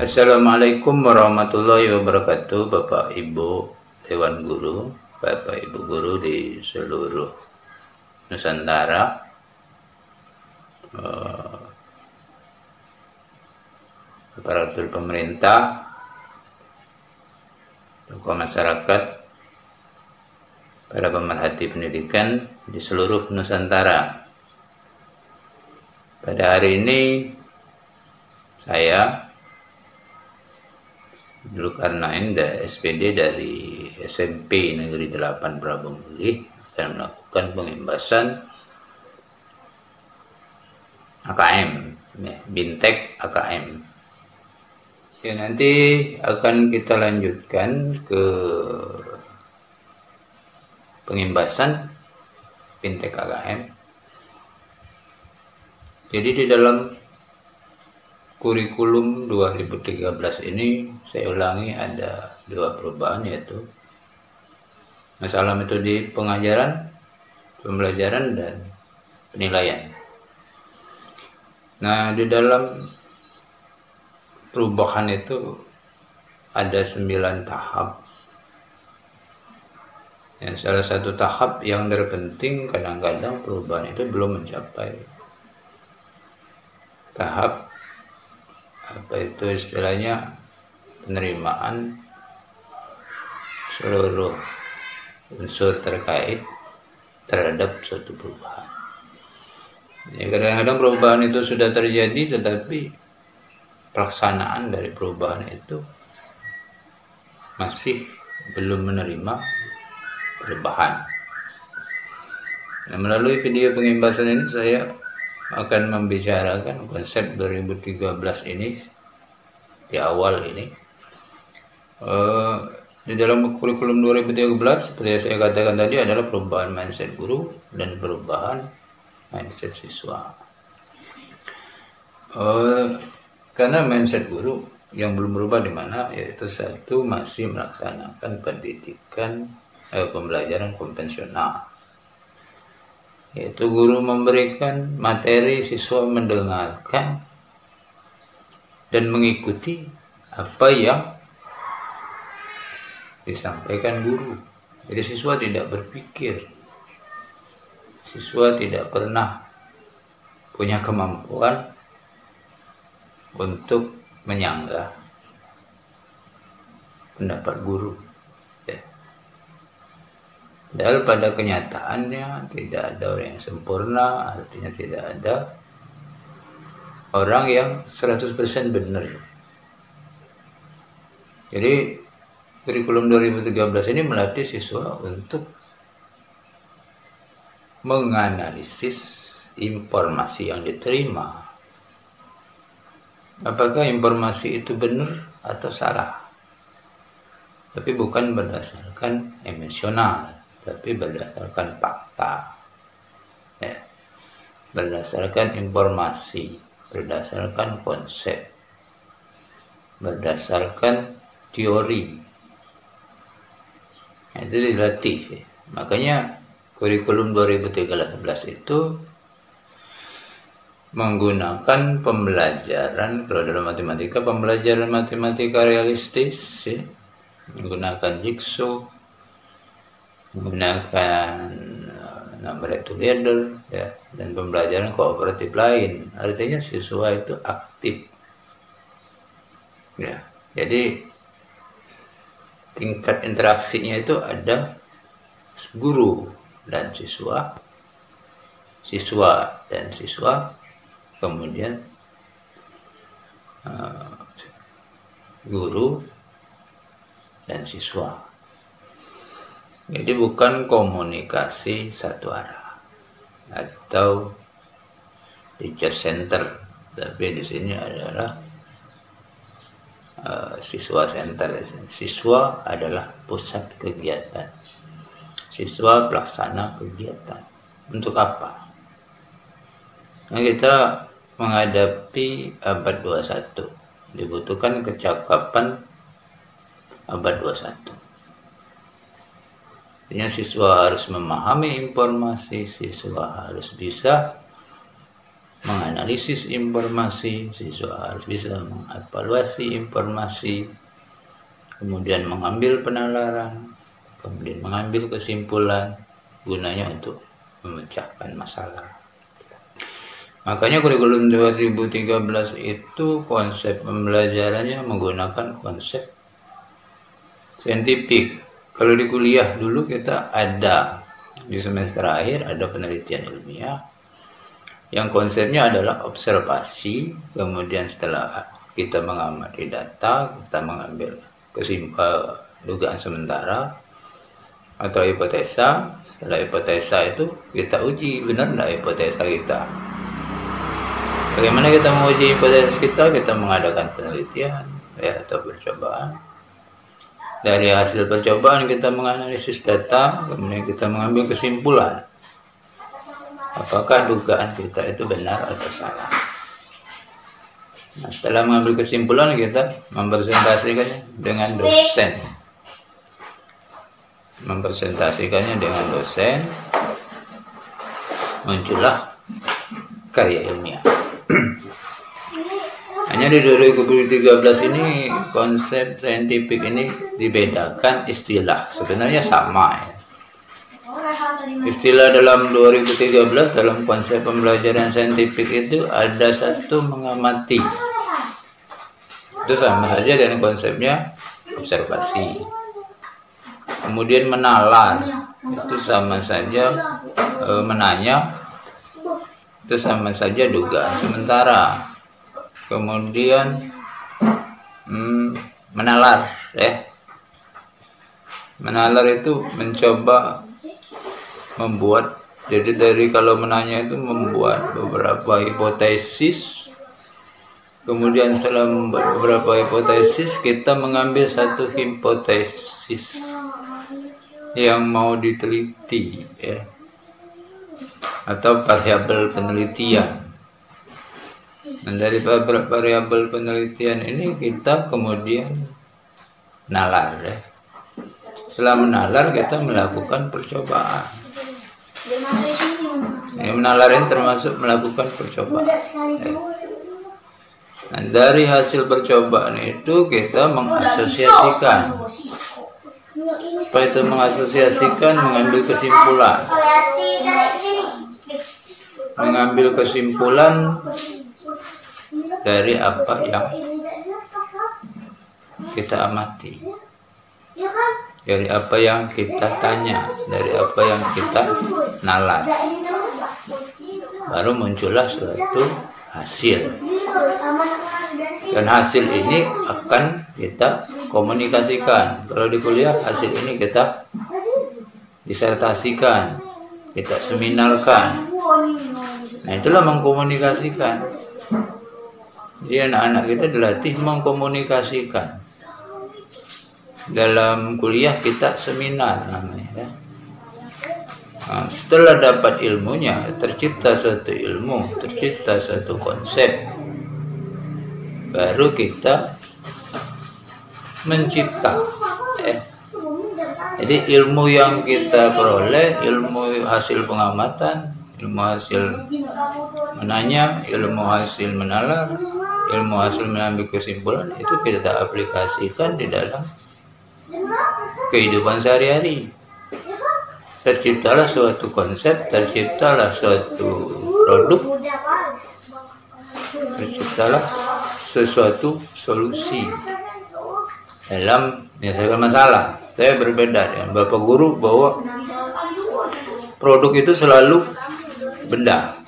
Assalamualaikum warahmatullahi wabarakatuh, Bapak Ibu Dewan Guru, Bapak Ibu Guru di seluruh Nusantara, aparatur pemerintah, tokoh masyarakat, para pemerhati pendidikan di seluruh Nusantara. Pada hari ini saya dulu karena SPD dari SMP Negeri 8 Prabomuli dan melakukan pengimbasan AKM, Bintek AKM. Ya, nanti akan kita lanjutkan ke pengimbasan Bintek AKM. Jadi di dalam kurikulum 2013 ini saya ulangi ada 2 perubahan, yaitu masalah metode pengajaran, pembelajaran, dan penilaian. Nah, di dalam perubahan itu ada 9 tahap. Ya, salah satu tahap yang terpenting kadang-kadang perubahan itu belum mencapai tahap istilahnya penerimaan seluruh unsur terkait terhadap suatu perubahan. Ya, kadang-kadang perubahan itu sudah terjadi, tetapi pelaksanaan dari perubahan itu masih belum menerima perubahan. Nah, melalui video pengimbasan ini saya akan membicarakan konsep 2013 ini di awal ini. Di dalam kurikulum 2013 seperti yang saya katakan tadi adalah perubahan mindset guru dan perubahan mindset siswa. Karena mindset guru yang belum berubah di mana, yaitu satu, masih melaksanakan pendidikan pembelajaran konvensional, yaitu guru memberikan materi, siswa mendengarkan dan mengikuti apa yang disampaikan guru. Jadi siswa tidak berpikir, siswa tidak pernah punya kemampuan untuk menyanggah pendapat guru. Padahal pada kenyataannya tidak ada orang yang sempurna, artinya tidak ada orang yang 100% benar. Jadi kurikulum 2013 ini melatih siswa untuk menganalisis informasi yang diterima. Apakah informasi itu benar atau salah? Tapi bukan berdasarkan emosional, tapi berdasarkan fakta, ya, berdasarkan informasi, berdasarkan konsep, berdasarkan teori. Nah, itu dilatih. Ya. Makanya kurikulum 2013 itu menggunakan pembelajaran, kalau dalam matematika, pembelajaran matematika realistis, ya, menggunakan jigsaw, menggunakan number together, ya, dan pembelajaran kooperatif lain. Artinya siswa itu aktif, ya. Jadi tingkat interaksinya itu ada guru dan siswa, siswa dan siswa, kemudian guru dan siswa. Jadi bukan komunikasi satu arah atau teacher center, tapi di sini adalah siswa center. Siswa adalah pusat kegiatan, siswa pelaksana kegiatan. Untuk apa? Nah, kita menghadapi abad 21, dibutuhkan kecakapan abad 21. Artinya siswa harus memahami informasi, siswa harus bisa menganalisis informasi, siswa harus bisa mengevaluasi informasi, kemudian mengambil penalaran, kemudian mengambil kesimpulan, gunanya untuk memecahkan masalah. Makanya kurikulum 2013 itu konsep pembelajarannya menggunakan konsep saintifik. Kalau di kuliah dulu kita ada, di semester akhir ada penelitian ilmiah yang konsepnya adalah observasi, kemudian setelah kita mengamati data, kita mengambil dugaan sementara atau hipotesa. Setelah hipotesa itu kita uji benar nggak hipotesa kita. Bagaimana kita menguji hipotesa kita? Kita mengadakan penelitian atau percobaan. Dari hasil percobaan kita menganalisis data, kemudian kita mengambil kesimpulan. Apakah dugaan kita itu benar atau salah? Nah, setelah mengambil kesimpulan kita mempresentasikannya dengan dosen. Muncullah karya ilmiah. Hanya di 2013 ini konsep saintifik ini dibedakan istilah. Sebenarnya sama ya. Istilah dalam 2013 dalam konsep pembelajaran saintifik itu ada satu mengamati. Itu sama saja dengan konsepnya observasi. Kemudian menalar itu sama saja menanya, itu sama saja dugaan sementara. Kemudian menalar menalar itu mencoba membuat, jadi dari kalau menanya itu membuat beberapa hipotesis, kemudian setelah membuat beberapa hipotesis kita mengambil satu hipotesis yang mau diteliti atau variabel penelitian. Dan dari variabel penelitian ini kita kemudian nalar Setelah menalar kita melakukan percobaan. Menalar ini termasuk melakukan percobaan. Nah, dari hasil percobaan itu kita mengasosiasikan. Apa itu mengasosiasikan? Mengambil kesimpulan. Mengambil kesimpulan dari apa yang kita amati, dari apa yang kita tanya, dari apa yang kita nalar, baru muncullah suatu hasil. Dan hasil ini akan kita komunikasikan. Kalau di kuliah hasil ini kita disertasikan, kita seminarkan. Nah, itulah mengkomunikasikan. Jadi anak-anak kita dilatih mengkomunikasikan. Dalam kuliah kita seminar namanya. Nah, setelah dapat ilmunya, tercipta suatu ilmu, tercipta suatu konsep, baru kita mencipta. Jadi ilmu yang kita peroleh, ilmu hasil pengamatan, ilmu hasil menanya, ilmu hasil menalar, ilmu hasil mengambil kesimpulan, itu kita aplikasikan di dalam kehidupan sehari-hari. Terciptalah suatu konsep, terciptalah suatu produk, terciptalah sesuatu solusi dalam menyelesaikan masalah. Saya berbeda dengan Bapak Guru bahwa produk itu selalu benda.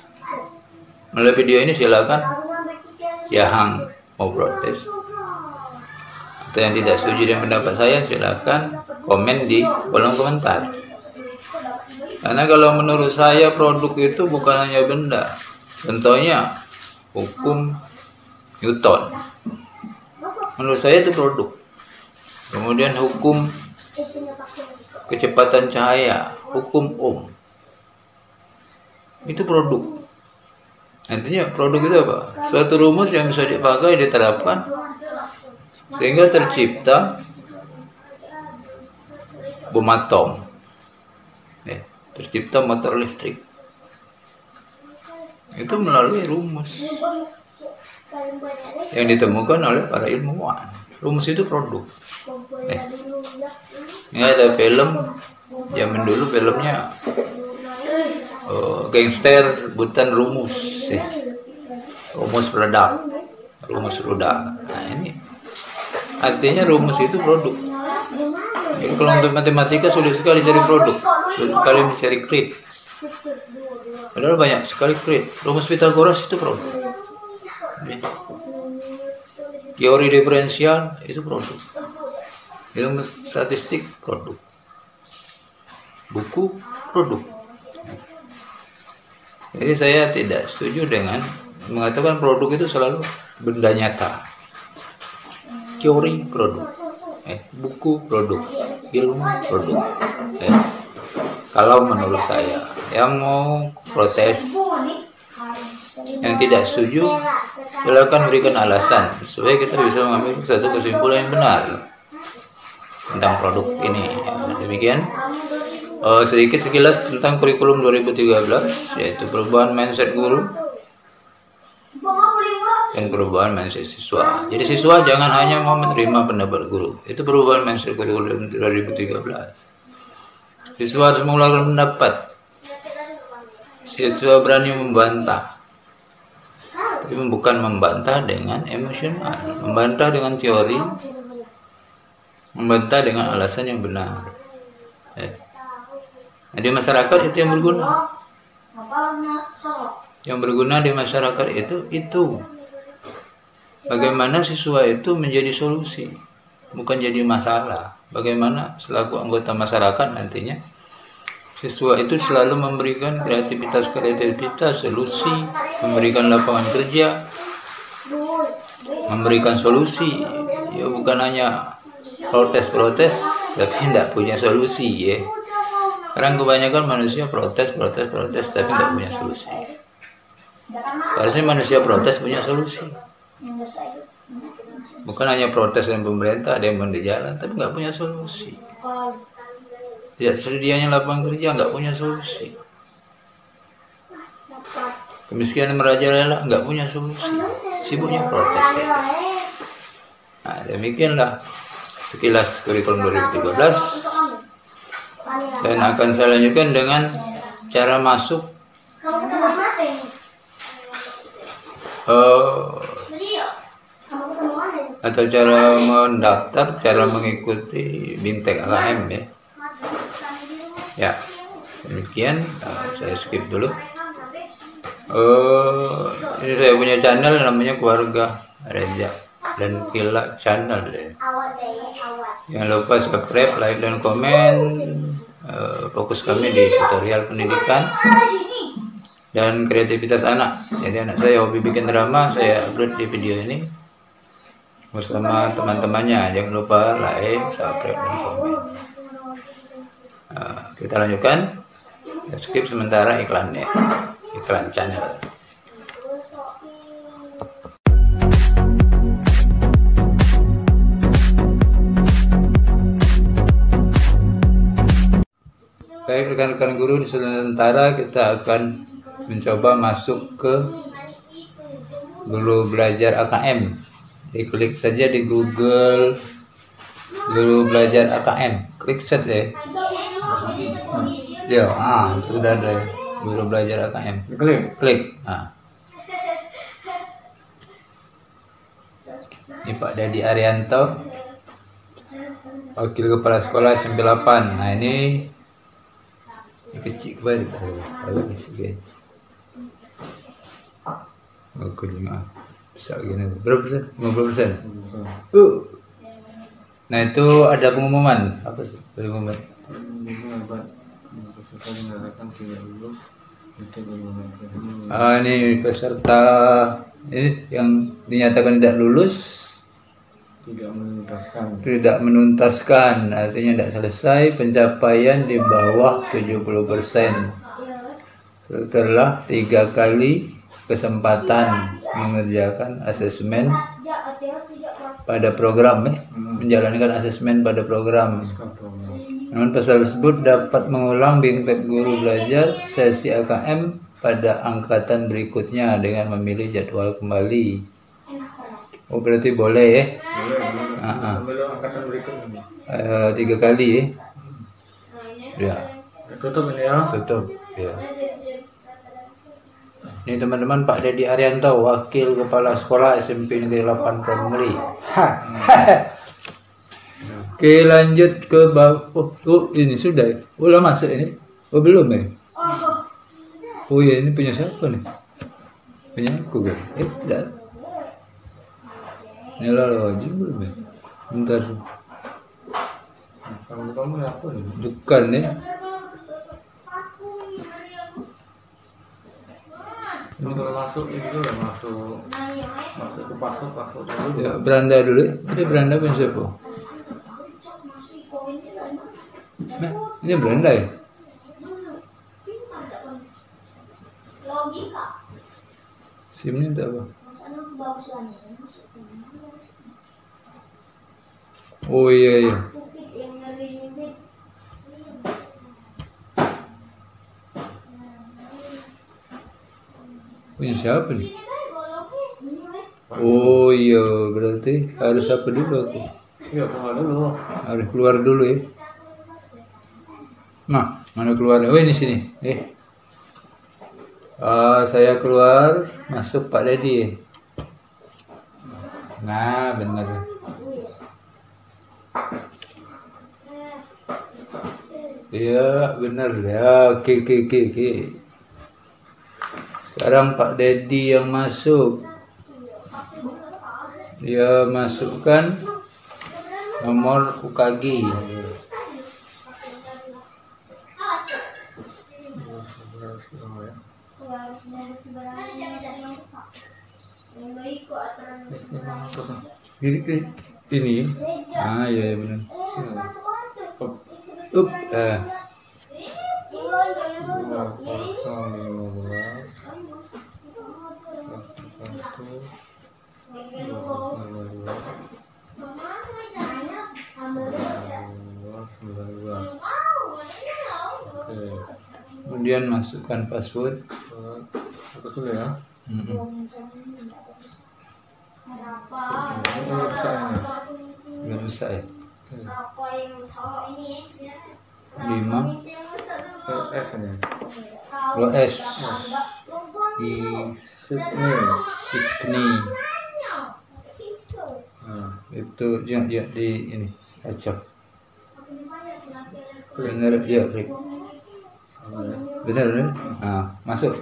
Melalui video ini silakan yang mau protes atau yang tidak setuju dengan pendapat saya, silakan komen di kolom komentar. Karena kalau menurut saya produk itu bukan hanya benda. Contohnya hukum Newton, menurut saya itu produk. Kemudian hukum kecepatan cahaya, hukum Ohm, itu produk. Artinya produk itu apa? Suatu rumus yang bisa dipakai, diterapkan, sehingga tercipta bom atom, tercipta motor listrik. itu melalui rumus yang ditemukan oleh para ilmuwan. Rumus itu produk. Ini ada film zaman dulu, filmnya gangster butan rumus ya. Rumus produk, rumus rudal. Nah ini artinya rumus itu produk. Jadi kalau untuk matematika sulit sekali cari produk, sulit sekali mencari krit. Padahal banyak sekali krit. Rumus Pythagoras itu produk. Teori diferensial itu produk. Ilmu statistik produk. Buku produk. Jadi saya tidak setuju dengan mengatakan produk itu selalu benda nyata. Teori produk, buku produk, ilmu produk. Kalau menurut saya, yang mau protes, yang tidak setuju, silakan berikan alasan supaya kita bisa mengambil satu kesimpulan yang benar tentang produk ini. Demikian sedikit sekilas tentang kurikulum 2013, yaitu perubahan mindset guru dan perubahan mindset siswa. Jadi siswa jangan hanya mau menerima pendapat guru. Itu perubahan mindset kurikulum 2013. Siswa harus mengeluarkan pendapat. Siswa berani membantah. Tapi bukan membantah dengan emosional, membantah dengan teori, membantah dengan alasan yang benar. Nah, di masyarakat itu yang berguna. Yang berguna di masyarakat itu bagaimana siswa itu menjadi solusi, bukan jadi masalah. Bagaimana selaku anggota masyarakat nantinya siswa itu selalu memberikan kreativitas, solusi, memberikan lapangan kerja, memberikan solusi. Ya bukan hanya protes tapi tidak punya solusi ya. Sekarang kebanyakan manusia protes tapi nggak punya solusi. Harusnya manusia protes punya solusi. Bukan hanya protes dengan pemerintah, ada yang di jalan tapi nggak punya solusi. Tidak sedianya lapangan kerja, nggak punya solusi. Kemiskinan merajalela, nggak punya solusi. Sibuknya protes. Nah, demikianlah sekilas kurikulum 2013. Dan akan saya lanjutkan dengan cara masuk atau cara mendaftar, cara mengikuti BIMTEK AKM ya. Ya, demikian. Saya skip dulu. Ini saya punya channel namanya Keluarga Reza dan Kila Channel ya. Jangan lupa subscribe, like, dan komen. Fokus kami di tutorial pendidikan dan kreativitas anak. Jadi anak saya hobi bikin drama, saya upload di video ini bersama teman-temannya. Jangan lupa like, subscribe, dan komen. Kita lanjutkan. Skip sementara iklannya, iklan channel. Baik rekan-rekan guru, di sementara kita akan mencoba masuk ke Guru Belajar AKM. Klik saja di Google Guru Belajar AKM, klik set ya. Ya, sudah ada Guru Belajar AKM. Klik. Ini Pak Dadi Arianto, Wakil Kepala Sekolah 98. Nah ini kecil kembali, agak kecil. Oke, bisa gini. Berapa persen? 50%. Nah itu ada pengumuman. Apa sih pengumuman? Ini peserta ini yang dinyatakan tidak lulus, tidak menuntaskan, artinya tidak selesai pencapaian di bawah 70% setelah 3 kali kesempatan mengerjakan asesmen pada program menjalankan asesmen pada program Namun pasal tersebut dapat mengulang bintang guru belajar sesi AKM pada angkatan berikutnya dengan memilih jadwal kembali. Oh berarti boleh ya? Boleh. Angkatan berikutnya. 3 kali ya? Ya. Tutup ini ya. Tutup. Ya. Ini teman-teman, Pak Dedi Arianto, Wakil Kepala Sekolah SMP Negeri 8 Primary. Oke, lanjut ke bab. Oh, ini sudah. Udah masuk ini? Oh, belum ya? Oh ya, ini punya siapa nih? Punya aku kan? Tidak. Ini lagi belum ya? Bentar. Kamu apa nih? Bukan ya? Ini kalau masuk ini dulu masuk ke password dulu. Ya, beranda dulu. Ini beranda punya siapa? Nah, ini beranda ya? SIM-nya untuk apa? Oh iya iya. Punya siapa nih? Oh iya, berarti harus apa dulu aku? Iya, keluar dulu. Harus keluar dulu ya. Nah, mana keluar? Oh ini sini. Saya keluar, masuk Pak Dedi. Nah, benar. Iya, benar ya. Oke. Sekarang Pak Dedi yang masuk. Dia masukkan nomor UKG. Ini. Ah iya benar. Kemudian masukkan password. Betul ya. Nggak bisa ya. 5 S ini. Kalau S di Sydney. Itu ya di ini acak. Benar ya, Rick. Benar. Nah, masuk.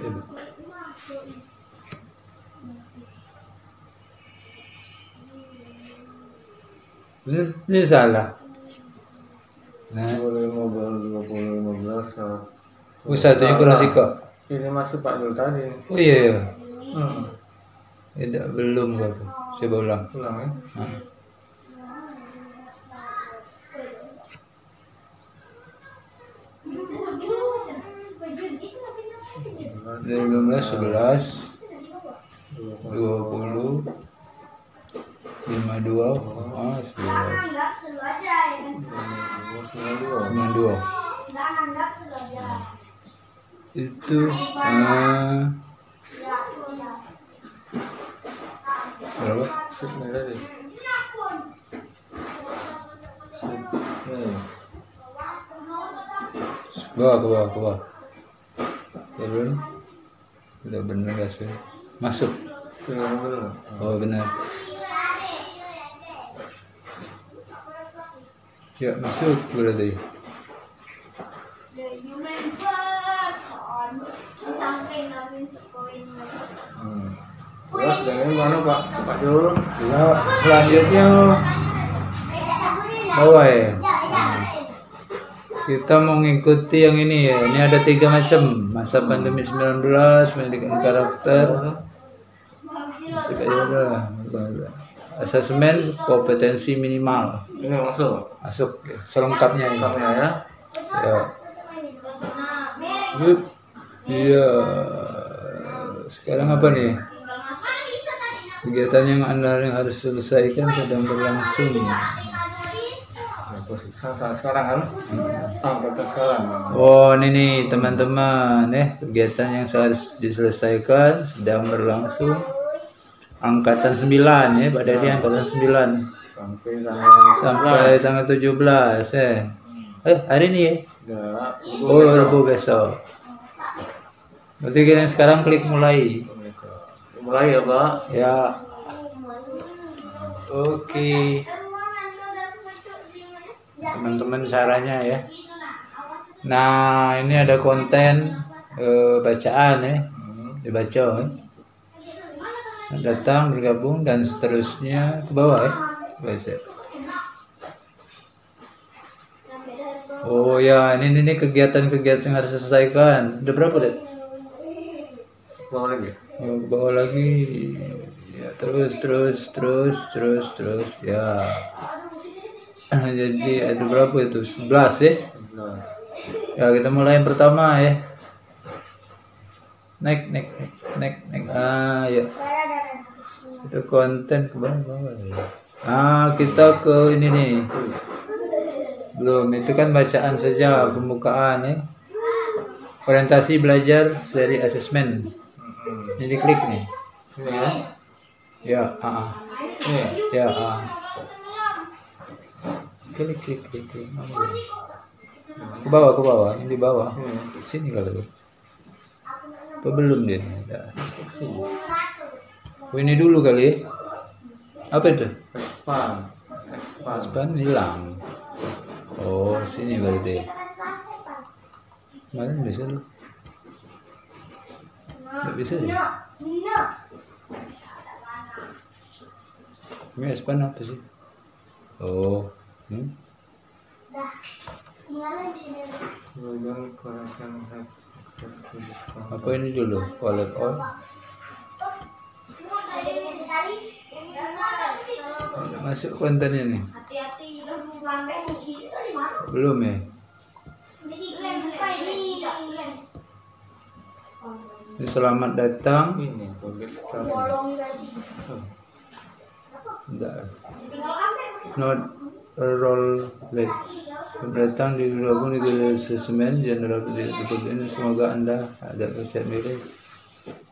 Benar, ini salah. Nah, 2015. Satunya kurang kok. Ini masih Pak Dul tadi. Oh iya. Tidak belum kok. Coba ulang. Ulang ya. Dari 15, 11, 20, 52, 92. Itu berapa? Ke bawah. Turun. Udah bener gak sih? Masuk. Oh benar. Ya masuk berarti. Terus dari mana Pak Dul? Ya selanjutnya bawah ya. Kita mau mengikuti yang ini ya. Ini ada 3 macam. Masa pandemi 19, pendidikan karakter, asesmen kompetensi minimal. Ini masuk Ya. Selengkapnya ini. ya. Ya. Iya. Sekarang apa nih? Kegiatan yang Anda harus selesaikan sedang berlangsung. saat sekarang kan? Angkatan sekarang. Oh, ini nih teman-teman kegiatan yang harus diselesaikan sedang berlangsung. Angkatan 9 ya, Pak Dedi angkatan 9. Sampai tanggal 17 hari ini ya? Oh, Rabu besok. Berarti kita sekarang klik mulai. Mulai ya, Pak? Ya. Oke. Teman-teman caranya ya. Nah, ini ada konten bacaan ya. Dibaca ya. Datang, bergabung dan seterusnya ke bawah ya. Baca. Oh ya, ini kegiatan-kegiatan yang harus diselesaikan. Udah berapa, Dek? Bawah lagi. Oh, bawah lagi. Ya, terus ya. Jadi ada berapa itu? 11 ya? Ya, kita mulai yang pertama ya. Naik. Ya. Itu konten ke bawah ya. Kita ke ini nih. Belum, itu kan bacaan saja, pembukaan ya. Orientasi belajar seri asesmen. Jadi klik nih. Ya, Ya, Klik. Ke bawah, ini di bawah. Sini kali. Apa belum dia? Ini dulu kali. Apa itu? Expand hilang. Oh, sini berarti. Mana bisa lu? Nggak bisa ya? Ini expand apa sih? Oh. Apa ini dulu? Wallet on. Masuk kontennya nih. Belum ya? Ini selamat datang. Not roll play. Datang di gabung di asesmen general ini. Semoga Anda ada konsep mirip.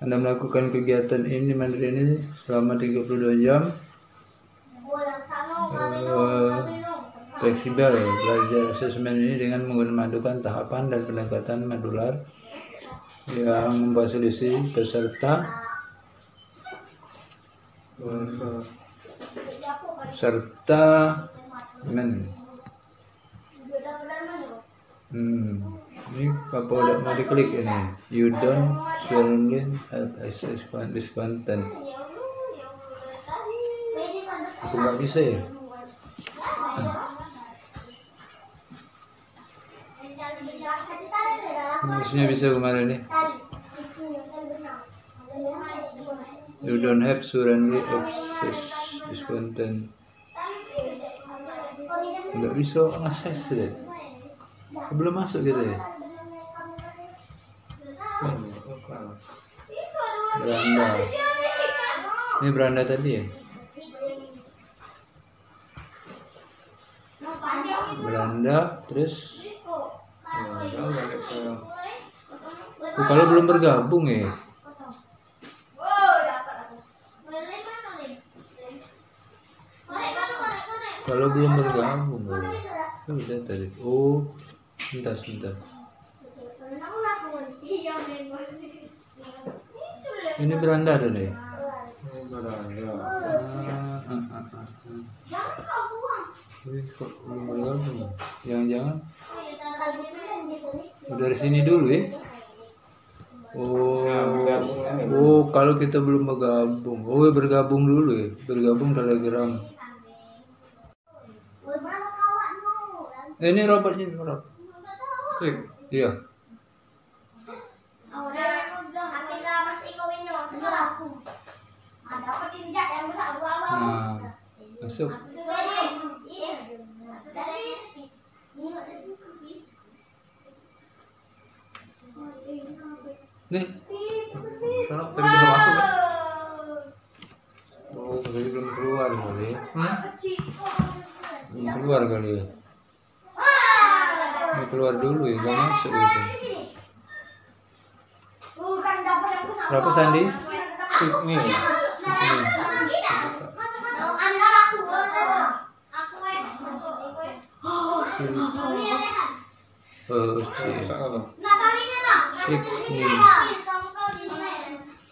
Anda melakukan kegiatan ini mandiri ini selama 32 jam. Fleksibel belajar asesmen ini dengan memadukan tahapan dan pendekatan modular yang memfasilitasi peserta ini apa udah mau diklik ini you don't surely have access to this content. Aku nggak bisa ya. Harusnya bisa kemarin nih. You don't have surely access this content. Nggak bisa akses deh. Belum masuk gitu ya. Beranda. Ini beranda tadi ya. Beranda terus. Kalau belum bergabung ya. Kalau belum bergabung ya. Udah tadi. Oh, sebentar. Ini beranda ada deh. Ini kok belum bergabung? Jangan-jangan dari sini dulu ya. Oh, kalau kita belum bergabung. Oh, bergabung dulu ya. Bergabung Telegram. Ini robotnya, Rob. Iya. Nah, masuk. Nih. Sana tadi bisa masuk kan? Oh, tadi belum keluar kali. Belum keluar kali ya. keluar dulu ya, gak masuk gitu. Berapa Sandi? Ini.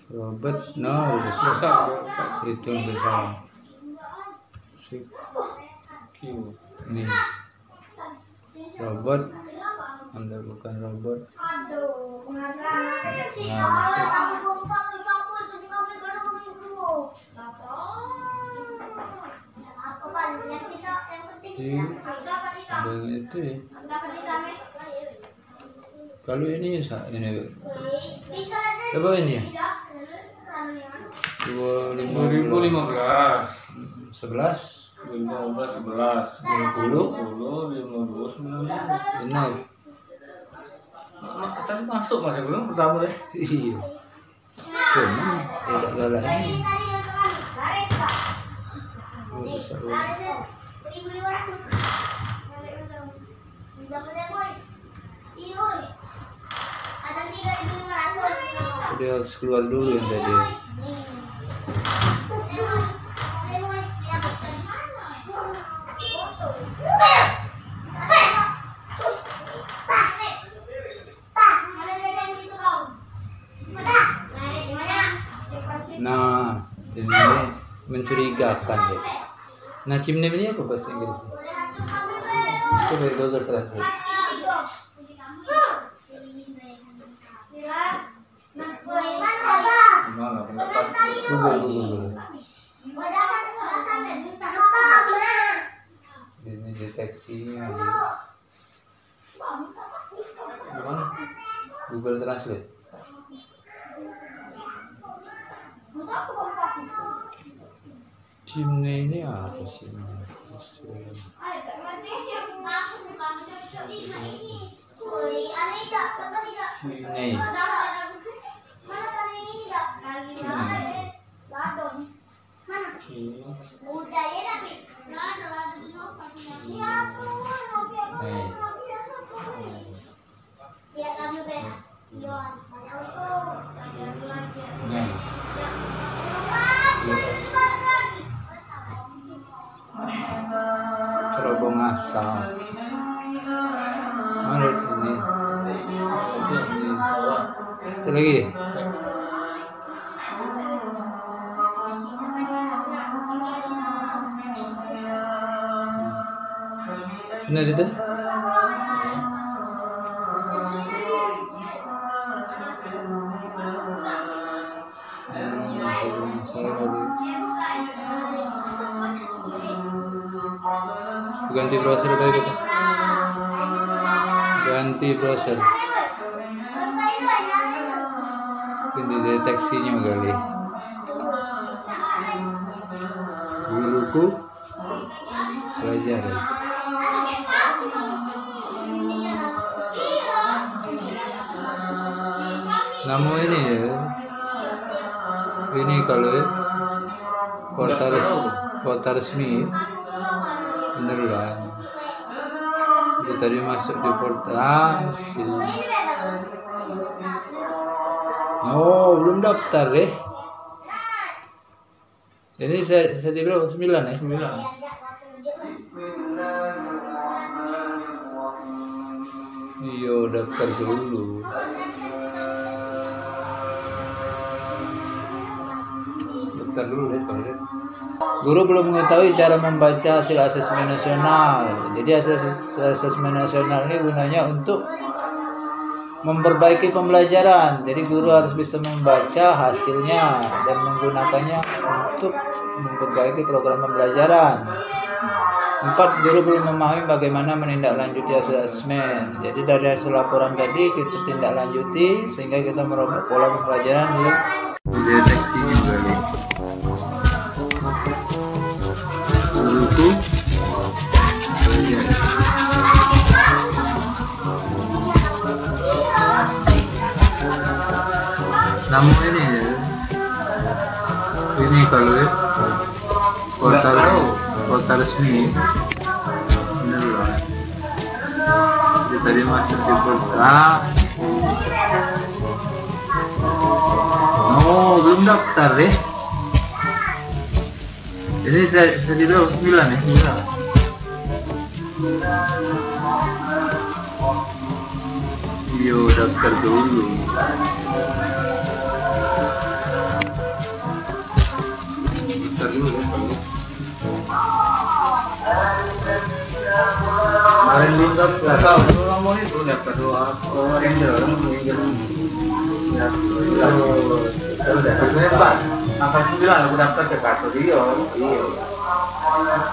Robert, no, itu besar. Ini robot, Anda bukan robot. Ada itu ya. Kalau ini apa ini ya? 2015. 11 11. 20 19. benar. Tapi masuk Mas belum pertama deh. Iya. Cuma tidak galah ini. Dia harus keluar dulu yang tadi. Nah, ini mencurigakan ya. Nah, chimney ini apa bahasa Inggris? Coba Google Translate. Google. Ini deteksinya. Gimana? Google Translate. Chimney ini apa sih? Chimney. Cerobong asal. Mana ini? Itu lagi. Benar itu? Ganti browser baik kita. Ganti browser. Ini deteksinya kali. Guruku belajar. Nama ini ya. Ini kalau ya, kota resmi. Beneran. Dia tadi masuk di portal. Oh, belum daftar deh. Ini saya di berapa? 9 ya? 9. Iya, daftar dulu. Daftar dulu deh kalau deh. Guru belum mengetahui cara membaca hasil asesmen nasional. Jadi asesmen nasional ini gunanya untuk memperbaiki pembelajaran. Jadi guru harus bisa membaca hasilnya dan menggunakannya untuk memperbaiki program pembelajaran. 4. Guru belum memahami bagaimana menindaklanjuti hasil asesmen. Jadi dari hasil laporan tadi kita tindak lanjuti sehingga kita merubah pola pembelajaran dulu. Deteksi juga nih. Guruku nama ini ya. Ini kalau ya kota resmi bener lah. Dia tadi masuk di berkah. Oh, belum daftar deh. Ini tadi berapa? 9 ya? 9. Yo, daftar dulu. Daftar dulu ya, kemarin belum daftar. Tahu, kalau mau itu daftar dulu. Sebenarnya Pak, angkat 9 aku daftar ke kartu dia. Iya.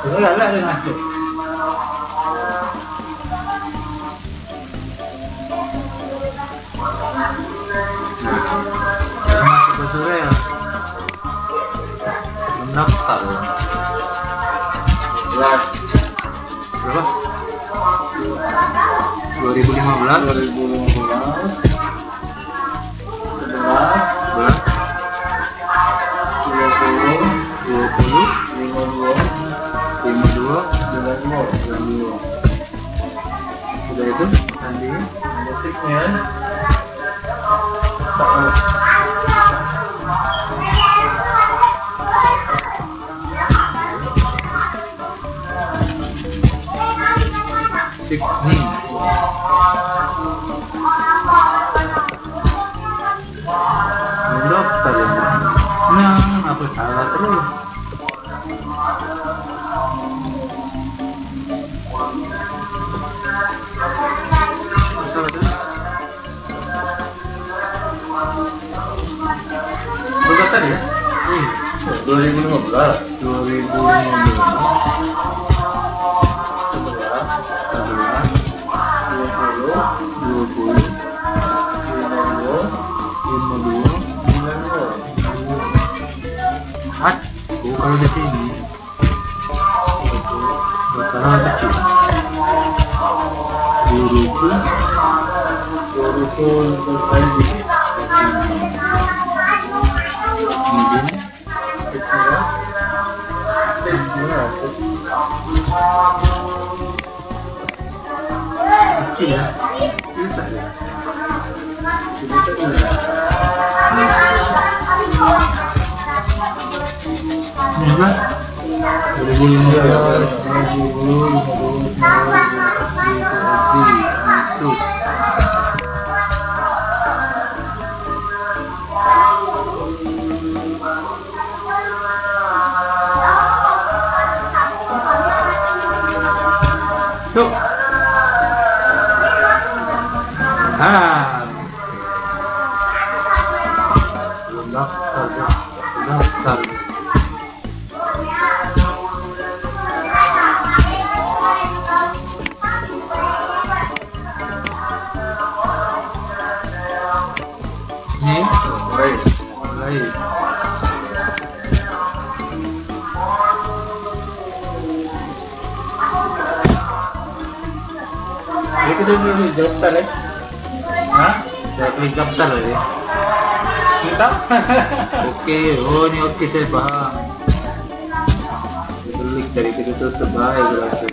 Enggak ada masuk. Masuk ke Surel. Mendaftar. Berapa? 2015. 52. Sudah itu tadi detiknya. Tikni. Dokter ya. Nah, apa salah terus? Berapa tadi ya? 2015. 20, kalau di sini bersalah kecil. Guruku berkali kecil ya, bisa ya. Enggak. 2015. Tuh. Daftar. Ini mulai. Itu dulu daftar ya. Hah? Saya klik daftar ya. Kita? Oke, oh ini oke, saya paham. Klik dari itu terbaik berarti.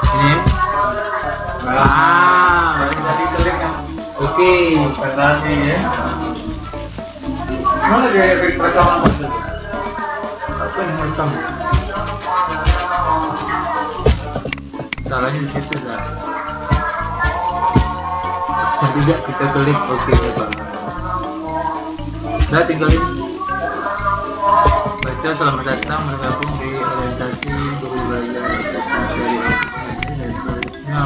Ini. Tadi klik yang oke, pertanyaan ya. Mana dia efek pertama maksudnya? Apa yang pertama? Salahnya di situ dah. Tidak, kita klik oke ya Pak. Nah, tinggal baca selamat datang bergabung di orientasi guru belajar dari dan seterusnya.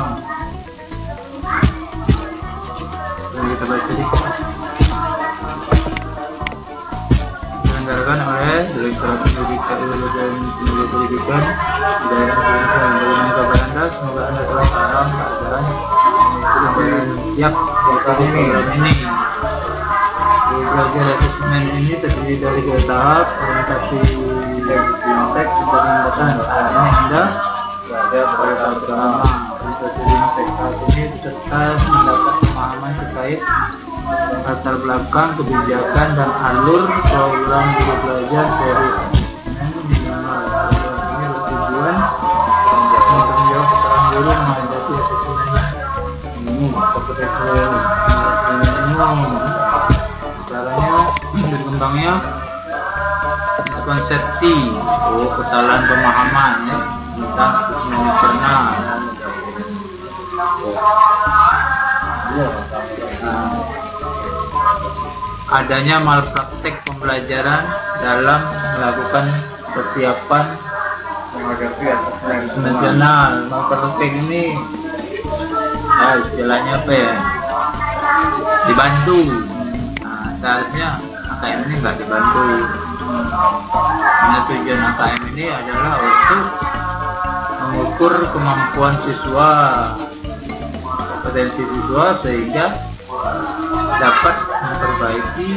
Dan kita baca di diselenggarakan oleh Direktorat Pendidikan dan Pendidikan di daerah Indonesia. Bagaimana kabar Anda? Semoga Anda telah paham keadaan siap dari program ini. Belajar asesmen ini terdiri dari 2 tahap, orientasi fintech dan pembatasan. Karena Anda berada pada tahap pertama. Orientasi fintech saat ini peserta mendapat pemahaman terkait latar belakang, kebijakan, dan alur program guru belajar seri asesmen minimal. Program ini bertujuan untuk menjawab miskonsepsi, kesalahan pemahaman ya tentang asesmen nasional. Adanya malpraktek pembelajaran dalam melakukan persiapan menghadapi asesmen nasional. Malpraktek ini istilahnya apa ya? Dibantu. Nah, seharusnya AKM ini nggak dibantu. Nah, tujuan AKM ini adalah untuk mengukur kemampuan siswa, kompetensi siswa sehingga dapat memperbaiki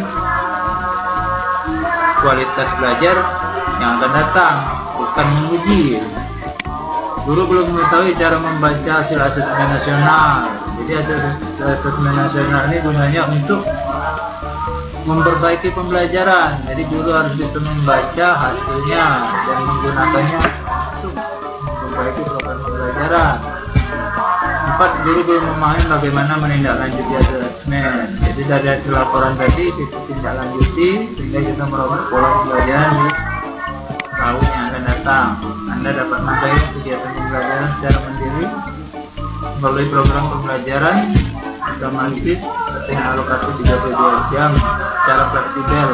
kualitas belajar yang akan datang, bukan menguji. Guru belum mengetahui cara membaca hasil asesmen nasional. Jadi hasil asesmen nasional ini gunanya untuk memperbaiki pembelajaran. Jadi guru harus bisa membaca hasilnya dan menggunakannya untuk memperbaiki program pembelajaran. 4. Guru belum memahami bagaimana menindaklanjuti hasil asesmen. Jadi dari hasil laporan tadi kita tindak lanjuti sehingga kita merubah pola pembelajaran di tahun yang akan datang. Anda dapat mengkaji kegiatan pembelajaran secara mandiri melalui program pembelajaran otomatis dengan alokasi 32 jam secara fleksibel.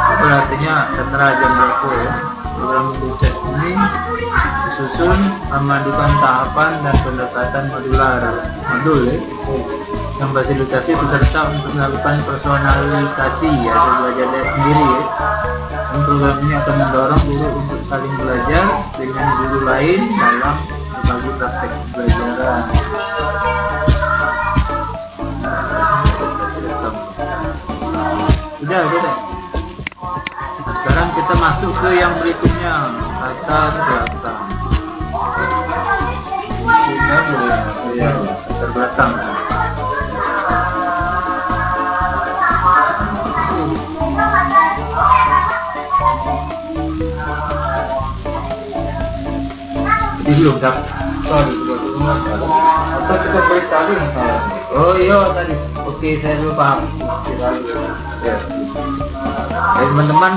Itu artinya setara jam berlaku ya. Program belajar ini disusun memadukan tahapan dan pendekatan modular modul ya, yang fasilitasi peserta untuk melakukan personalisasi hasil belajar sendiri ya. Dan program ini akan mendorong guru untuk saling belajar dengan guru lain dalam berbagi praktek pembelajaran. Udah. Nah, sekarang kita masuk ke yang berikutnya, latar belakang. Kita boleh latar belakang. Belum dapat. Atau kita balik tadi masalah. Oh iya tadi. Oke, saya belum paham. Ya. Teman-teman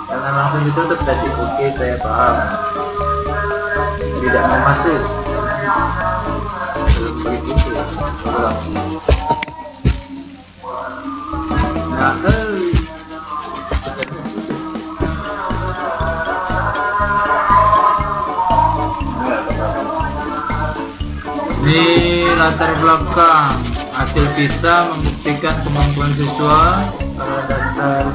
jangan langsung ditutup tadi. Oke, saya paham. Tidak mau masuk. Belum begitu. Nah, ini latar belakang. Hasil PISA membuktikan kemampuan siswa pada dasar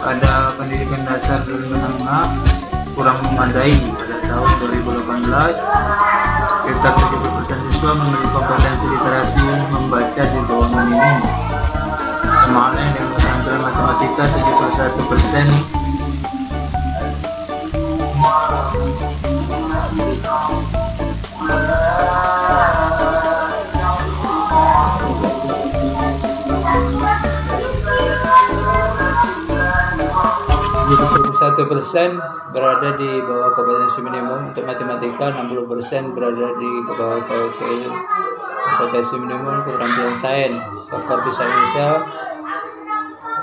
pada pendidikan dasar dan menengah kurang memadai. Pada tahun 2018 sekitar 70% siswa memiliki kompetensi literasi membaca di bawah minimum. Sama halnya dengan keterampilan matematika 71%. persen berada di bawah kompetensi minimum untuk matematika, 60% berada di bawah kompetensi minimum keterampilan sains. Faktor PISA Indonesia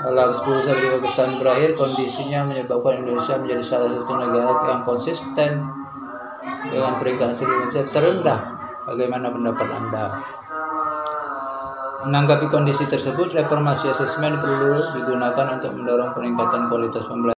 dalam 10-15 tahun terakhir kondisinya menyebabkan Indonesia menjadi salah satu negara yang konsisten dengan peringkat hasil Indonesia terendah. Bagaimana pendapat Anda? Menanggapi kondisi tersebut, reformasi asesmen perlu digunakan untuk mendorong peningkatan kualitas pembelajaran.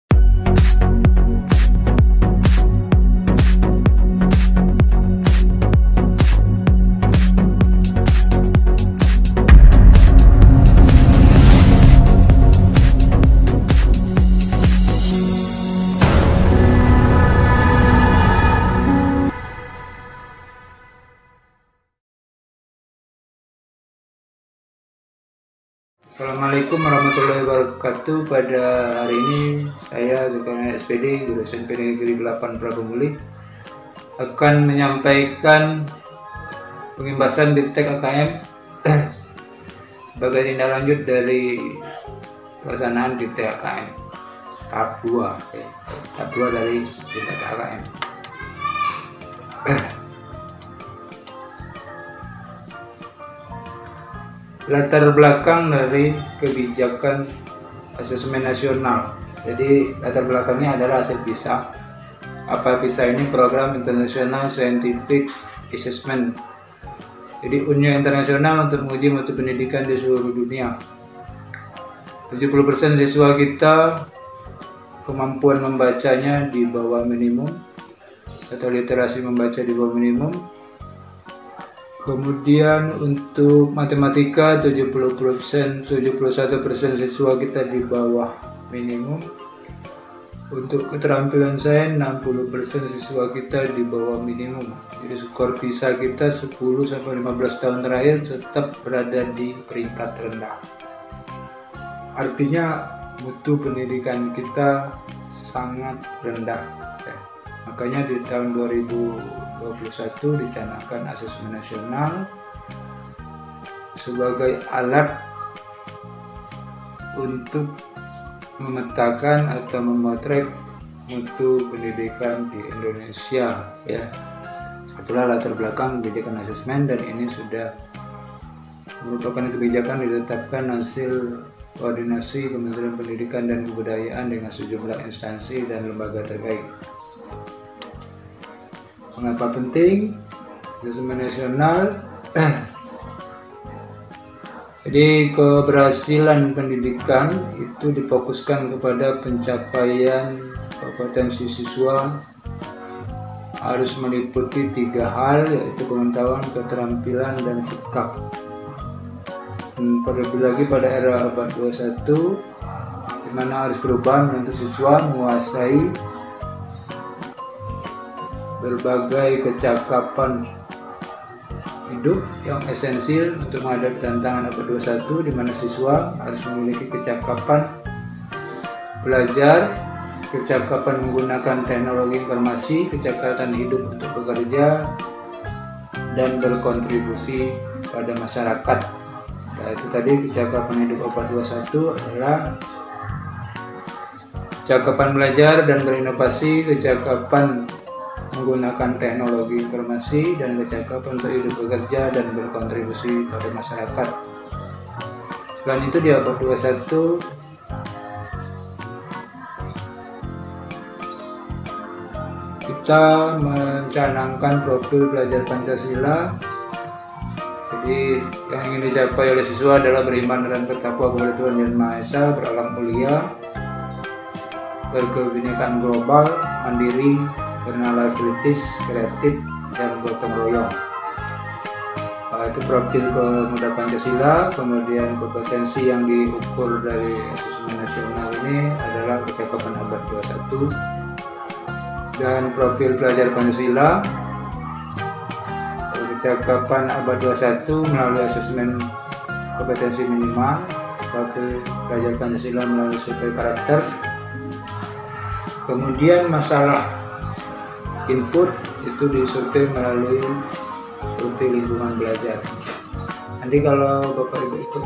Assalamualaikum warahmatullahi wabarakatuh. Pada hari ini saya Zulkarnain SPD, Guru SMP Negeri 8 Prabumuli, akan menyampaikan pengimbasan Biptek AKM sebagai tindak lanjut dari pelaksanaan Biptek AKM tahap 2, tahap 2 dari Biptek AKM. Latar belakang dari kebijakan asesmen nasional. Jadi latar belakangnya adalah hasil PISA. Apa PISA ini? Program International Scientific Assessment. Jadi unnya internasional untuk menguji mutu pendidikan di seluruh dunia. 70% siswa kita kemampuan membacanya di bawah minimum atau literasi membaca di bawah minimum. Kemudian untuk matematika 71% siswa kita di bawah minimum. Untuk keterampilan sains 60% siswa kita di bawah minimum. Jadi skor PISA kita 10-15 tahun terakhir tetap berada di peringkat rendah. Artinya mutu pendidikan kita sangat rendah. Makanya di tahun 2021 dicanangkan asesmen nasional sebagai alat untuk memetakan atau memotret mutu pendidikan di Indonesia, ya. Itulah latar belakang kebijakan asesmen, dan ini sudah merupakan kebijakan ditetapkan hasil koordinasi Kementerian Pendidikan dan Kebudayaan dengan sejumlah instansi dan lembaga terkait. Mengapa penting asesmen nasional? Jadi keberhasilan pendidikan itu difokuskan kepada pencapaian kompetensi siswa, harus meliputi 3 hal, yaitu pengetahuan, keterampilan, dan sikap. Terlebih lagi pada era abad 21, di mana harus berubah untuk siswa menguasai berbagai kecakapan hidup yang esensial untuk menghadapi tantangan abad 21, di mana siswa harus memiliki kecakapan belajar, kecakapan menggunakan teknologi informasi, kecakapan hidup untuk bekerja dan berkontribusi pada masyarakat. Nah, itu tadi kecakapan hidup abad 21 adalah kecakapan belajar dan berinovasi, kecakapan menggunakan teknologi informasi, dan kecakapan untuk hidup bekerja dan berkontribusi pada masyarakat. Selain itu di abad 21 kita mencanangkan profil pelajar Pancasila. Jadi yang ingin dicapai oleh siswa adalah beriman dan bertakwa kepada Tuhan Yang Maha Esa, berakhlak mulia, berkebinekaan global, mandiri, bernalar kritis, kreatif, dan gotong royong. Itu profil pemuda Pancasila. Kemudian kompetensi yang diukur dari asesmen nasional ini adalah kecakapan abad 21. Dan profil pelajar Pancasila, kecakapan abad 21 melalui asesmen kompetensi minimal, profil pelajar Pancasila melalui survei karakter. Kemudian masalah input itu disurvei melalui survei lingkungan belajar. Nanti kalau Bapak Ibu ikut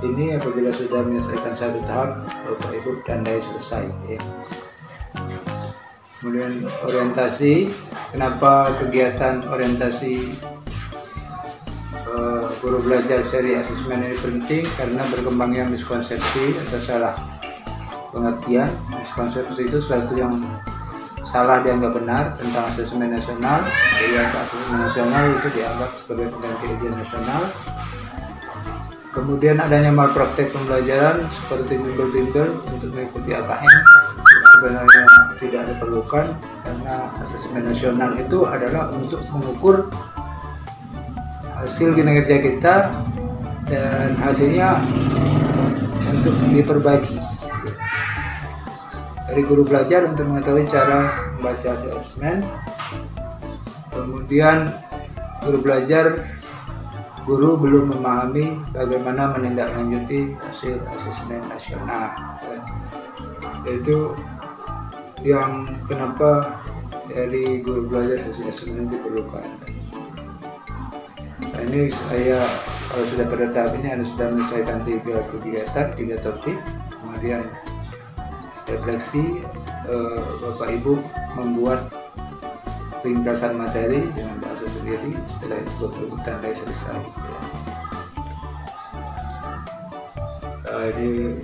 ini, apabila sudah menyelesaikan satu tahap, Bapak Ibu tandai selesai, ya. Kemudian orientasi. Kenapa kegiatan orientasi guru belajar seri asesmen ini penting? Karena berkembangnya miskonsepsi atau salah pengertian. Miskonsepsi itu sesuatu yang salah dianggap benar tentang asesmen nasional. Jadi asesmen nasional itu dianggap sebagai pengganti ujian nasional. Kemudian adanya malpraktek pembelajaran seperti bimbel-bimbel untuk mengikuti AKM sebenarnya tidak diperlukan, karena asesmen nasional itu adalah untuk mengukur hasil kinerja kita dan hasilnya untuk diperbaiki. Dari guru belajar untuk mengetahui cara membaca asesmen. Kemudian guru belum memahami bagaimana menindaklanjuti hasil asesmen nasional. Itu yang kenapa dari guru belajar asesmen diperlukan. Nah, ini saya kalau sudah pada tahap ini harus sudah menyelesaikan 3 kegiatan, 3 topik, kemudian refleksi, Bapak Ibu membuat ringkasan materi dengan bahasa sendiri. Setelah itu Bapak Ibu tandai selesai, ya. Ini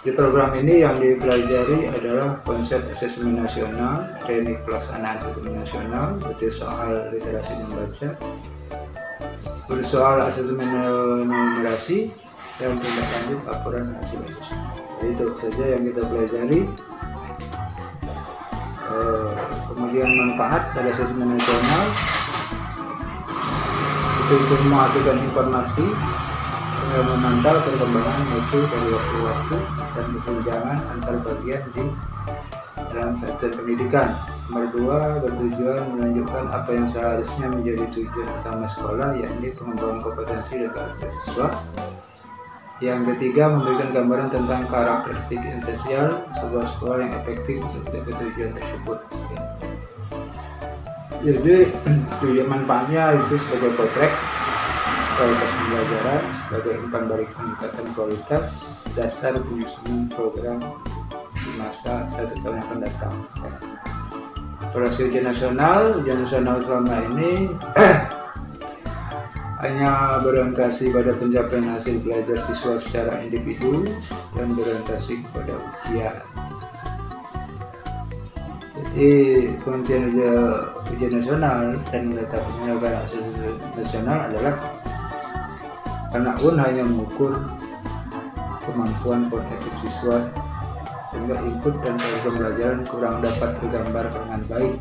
Di program ini yang dipelajari adalah konsep asesmen nasional, teknik pelaksanaan asesmen nasional, seperti soal literasi membaca, soal asesmen numerasi, dan tindak lanjut laporan hasil asesmen. Jadi itu saja yang kita pelajari. Kemudian manfaat dari asesmen nasional itu menghasilkan informasi, memantau perkembangan mutu dari waktu ke waktu dan kesenjangan antar bagian di dalam sektor pendidikan. Nomor 2, bertujuan menunjukkan apa yang seharusnya menjadi tujuan utama sekolah, yakni pengembangan kompetensi dan karakter siswa. Yang ketiga, memberikan gambaran tentang karakteristik esensial sebuah sekolah yang efektif untuk tujuan tersebut. Jadi tujuan manfaatnya itu sebagai potret kualitas pembelajaran, sebagai umpan balik peningkatan kualitas dasar penyusunan program di masa 1 tahun yang akan datang. Evaluasi ujian nasional selama ini hanya berorientasi pada pencapaian hasil belajar siswa secara individu dan berorientasi kepada ujian. Jadi penghentian ujian nasional dan menetapkan penyelenggaraan hasil nasional adalah karena UN hanya mengukur kemampuan kognitif siswa sehingga input dan pembelajaran kurang dapat tergambar dengan baik.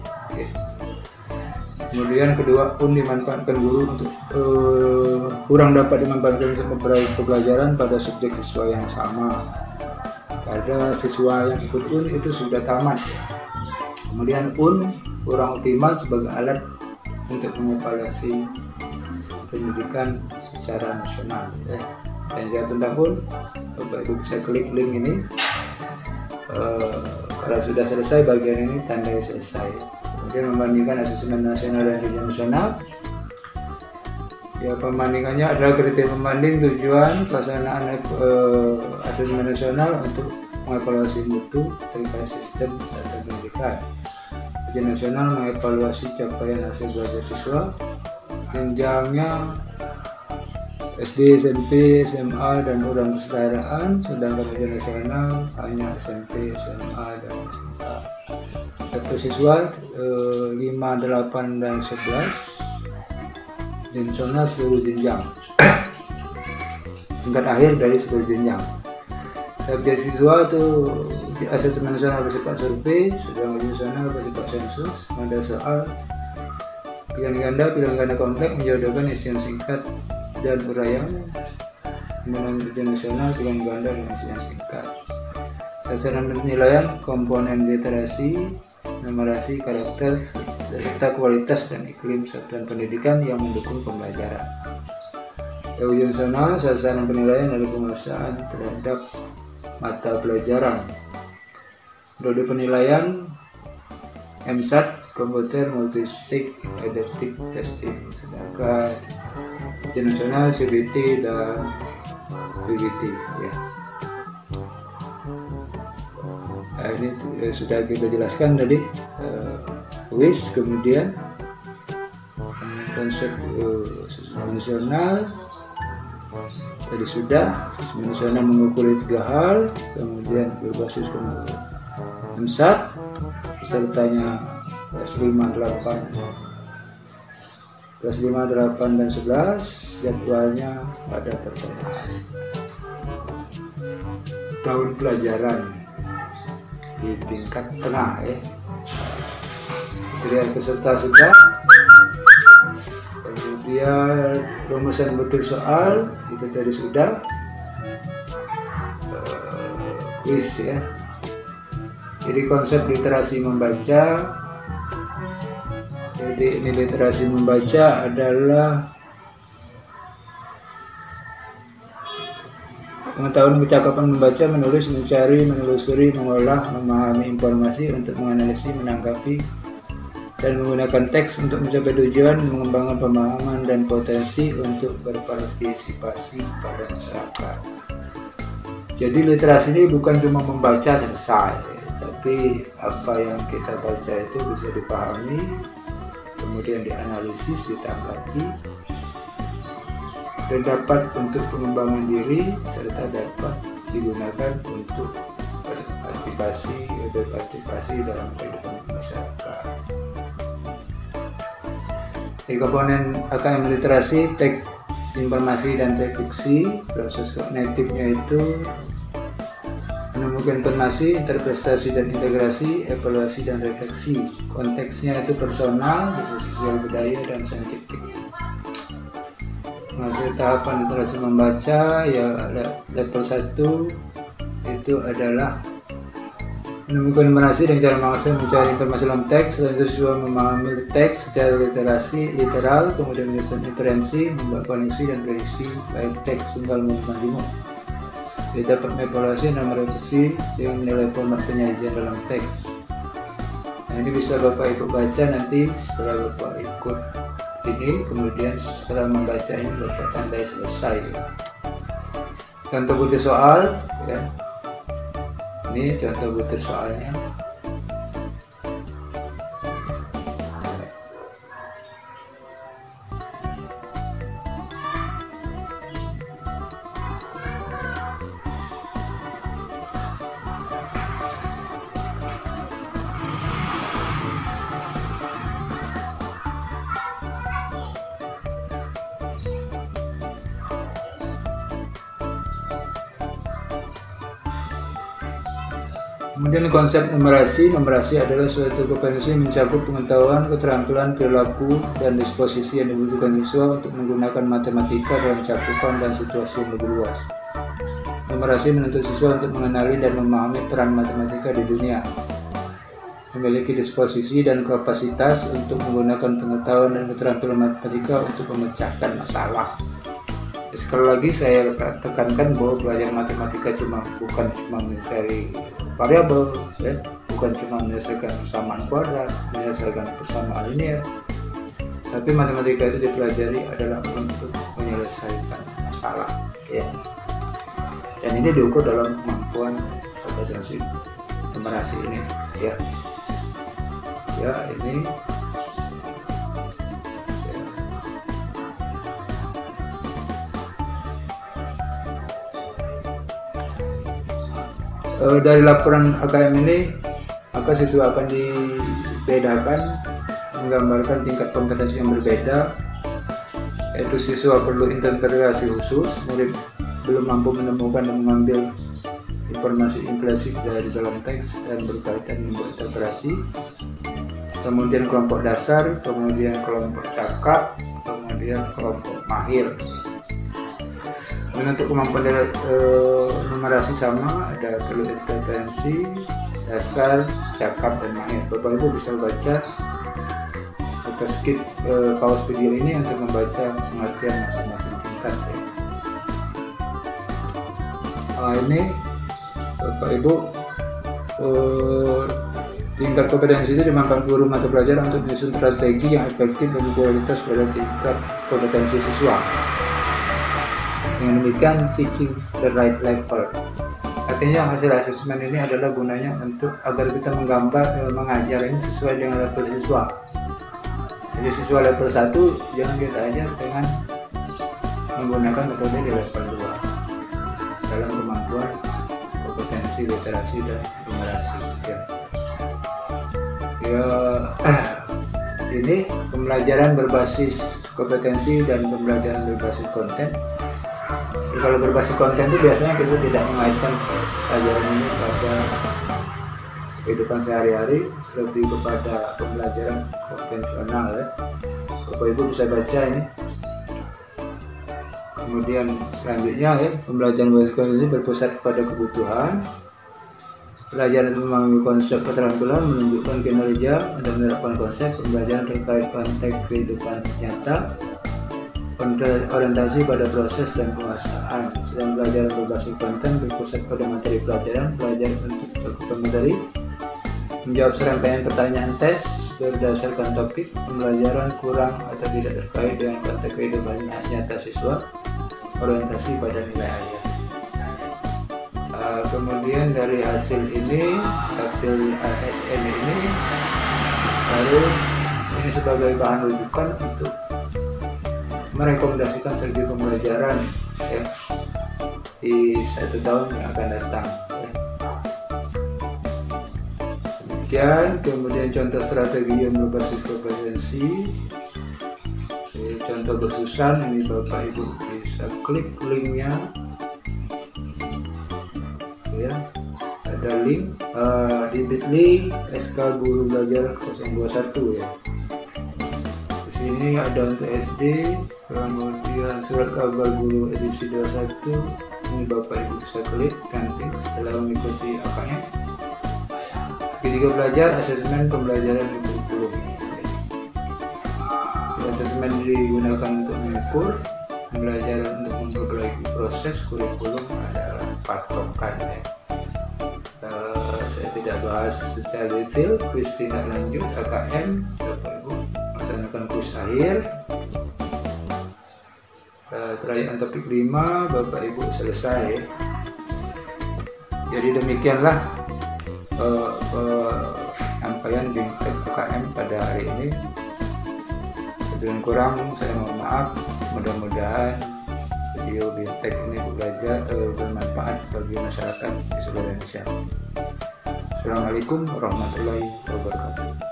Kemudian kedua, UN dimanfaatkan guru untuk kurang dapat dimanfaatkan untuk pembelajaran pada subjek siswa yang sama. Pada siswa yang ikut UN itu sudah tamat. Kemudian UN kurang optimal sebagai alat untuk mengevaluasi pendidikan secara nasional. Dan saya tentang UN, Bapak Ibu bisa klik link ini. Kalau sudah selesai bagian ini, tandai selesai. Kemudian membandingkan asesmen nasional dan ujian nasional. Ya, pembandingannya adalah kriteria pembanding tujuan pelaksanaan asesmen nasional untuk mengevaluasi mutu terkait sistem satuan pendidikan. Ujian nasional mengevaluasi capaian hasil belajar siswa, jenjangnya SD, SMP, SMA, dan urang kesetaraan, sedangkan ujian nasional hanya SMP, SMA, dan SMA. Satu siswa 5, 8, dan 11, dan nasional seluruh jenjang. Tingkat akhir dari seluruh jenjang. Subjek siswa itu asesmen nasional bersifat survei, sedangkan ujian nasional bersifat sensus. Ada soal pilihan ganda kompleks menjodohkan isian singkat dan uraian. Kemudian ujian nasional pilihan ganda dan isian singkat. Sasaran penilaian komponen literasi, numerasi, karakter, serta kualitas dan iklim satuan pendidikan yang mendukung pembelajaran. Ujian nasional sasaran penilaian adalah penguasaan terhadap mata pelajaran. Metode penilaian MSAT, Computer Multistage Adaptive Testing, sedangkan ujian nasional CBT dan PBT. Ya. Nah, ini sudah kita jelaskan tadi. Kuis, kemudian konsep nasional tadi sudah. Nasional mengukur 3 hal, kemudian berbasis MSAT, pesertanya kelas 5, 8, dan 11. Jadwalnya pada pertengahan tahun pelajaran di tingkat tengah. Kriteria peserta sudah. Kemudian rumusan betul soal itu tadi sudah. Kuis ya. Jadi konsep literasi membaca. Jadi ini literasi membaca adalah pengetahuan percakapan membaca, menulis, mencari, menelusuri, mengolah, memahami informasi untuk menganalisis, menanggapi, dan menggunakan teks untuk mencapai tujuan, mengembangkan pemahaman dan potensi untuk berpartisipasi pada masyarakat. Jadi literasi ini bukan cuma membaca selesai, tapi apa yang kita baca itu bisa dipahami, kemudian dianalisis, ditanggapi, dan dapat untuk pengembangan diri serta dapat digunakan untuk berpartisipasi dalam kehidupan masyarakat. Di komponen AKM literasi, teks informasi dan teks fiksi, proses kognitifnya itu menemukan informasi, interpretasi dan integrasi, evaluasi dan refleksi. Konteksnya itu personal, sosial, budaya dan saintifik. Masih tahapan literasi membaca, ya level 1 itu adalah menemukan informasi dan cara mengakses mencari informasi dalam teks. Selain itu siswa memahami teks secara literal, kemudian menyusun inferensi, membuat koneksi dan prediksi baik teks tunggal maupun jumlah. Dia dapat mengevaluasi dan merevisi dengan nilai format penyajian dalam teks. Nah, ini bisa Bapak Ibu baca nanti setelah Bapak ikut ini, kemudian setelah membaca ini Bapak tandai selesai. Contoh butir soal, ya. Ini contoh butir soalnya. Kemudian konsep numerasi adalah suatu kompetensi mencakup pengetahuan, keterampilan, perilaku, dan disposisi yang dibutuhkan siswa untuk menggunakan matematika dalam cakupan dan situasi yang lebih luas. Numerasi menuntut siswa untuk mengenali dan memahami peran matematika di dunia, memiliki disposisi dan kapasitas untuk menggunakan pengetahuan dan keterampilan matematika untuk memecahkan masalah. Sekali lagi saya tekankan bahwa belajar matematika bukan cuma mencari variabel, ya, bukan cuma menyelesaikan persamaan kuadrat, menyelesaikan persamaan linear, tapi matematika itu dipelajari adalah untuk menyelesaikan masalah, ya. Dan ini diukur dalam kemampuan kompetensi numerasi ini, ya. Ya, ini. Dari laporan AKM ini, maka siswa akan dibedakan, menggambarkan tingkat kompetensi yang berbeda, yaitu siswa perlu interpretasi khusus, murid belum mampu menemukan dan mengambil informasi implisit dari dalam teks dan berkaitan dengan interpretasi, kemudian kelompok dasar, kemudian kelompok cakap, kemudian kelompok mahir. Dan untuk kemampuan numerasi sama, ada perlu intervensi, dasar, cakap, dan mahir. Bapak Ibu bisa baca atau skip kaos video ini untuk membaca pengertian masing-masing tingkat. Ini Bapak Ibu, tingkat kompetensi itu dimanfaatkan guru mata pelajaran untuk menyusun strategi yang efektif dan kualitas pada tingkat kompetensi siswa. Dengan demikian, teaching the right level. Artinya hasil asesmen ini adalah gunanya untuk agar kita mengajar ini sesuai dengan level siswa. Jadi siswa level 1 jangan kita ajar dengan menggunakan metode di level 2 dalam kemampuan kompetensi literasi dan numerasi. Ya, ini pembelajaran berbasis kompetensi dan pembelajaran berbasis konten. Kalau berbasis konten itu biasanya kita tidak mengaitkan pelajaran ini pada kehidupan sehari-hari, lebih kepada pembelajaran konvensional, ya. Bapak Ibu bisa baca ini. Kemudian selanjutnya, ya, pembelajaran berbasis konten ini berpusat pada kebutuhan. Pelajaran memahami konsep keterampilan, menunjukkan kinerja dan menerapkan konsep. Pembelajaran terkait konteks kehidupan nyata, orientasi pada proses dan penguasaan. Sedang pelajaran berbasis konten berpusat pada materi pelajaran, belajar untuk melakukan materi, menjawab serangkaian pertanyaan tes berdasarkan topik. Pembelajaran kurang atau tidak terkait dengan konteks kehidupan nyata siswa, orientasi pada nilai ayat. Kemudian dari hasil ini, hasil ASN ini, lalu ini sebagai bahan rujukan untuk merekomendasikan strategi pembelajaran, ya, di 1 tahun yang akan datang. Demikian, kemudian contoh strategi yang berbasis kompetensi. Contoh bersusan, ini Bapak Ibu bisa klik linknya ya. Ada link di bit.ly SK Guru Belajar 021 ya. Di sini ada untuk SD, kemudian surat kabar guru edisi 21. Ini Bapak Ibu bisa klik nanti setelah mengikuti AKM. Ketiga belajar asesmen pembelajaran kurikulum. Asesmen digunakan untuk mengukur pembelajaran untuk memperbaiki proses kurikulum adalah patokan ya. Saya tidak bahas secara detail. Kuis tindak lanjut AKM, Bapak Ibu melaksanakan kuis akhir. Perayaan topik 5 Bapak Ibu selesai. Jadi demikianlah penyampaian BIMTEK UKM pada hari ini. Lebih kurang saya mohon maaf. Mudah-mudahan video BIMTEK ini bermanfaat bagi masyarakat di seluruh Indonesia. Assalamualaikum warahmatullahi wabarakatuh.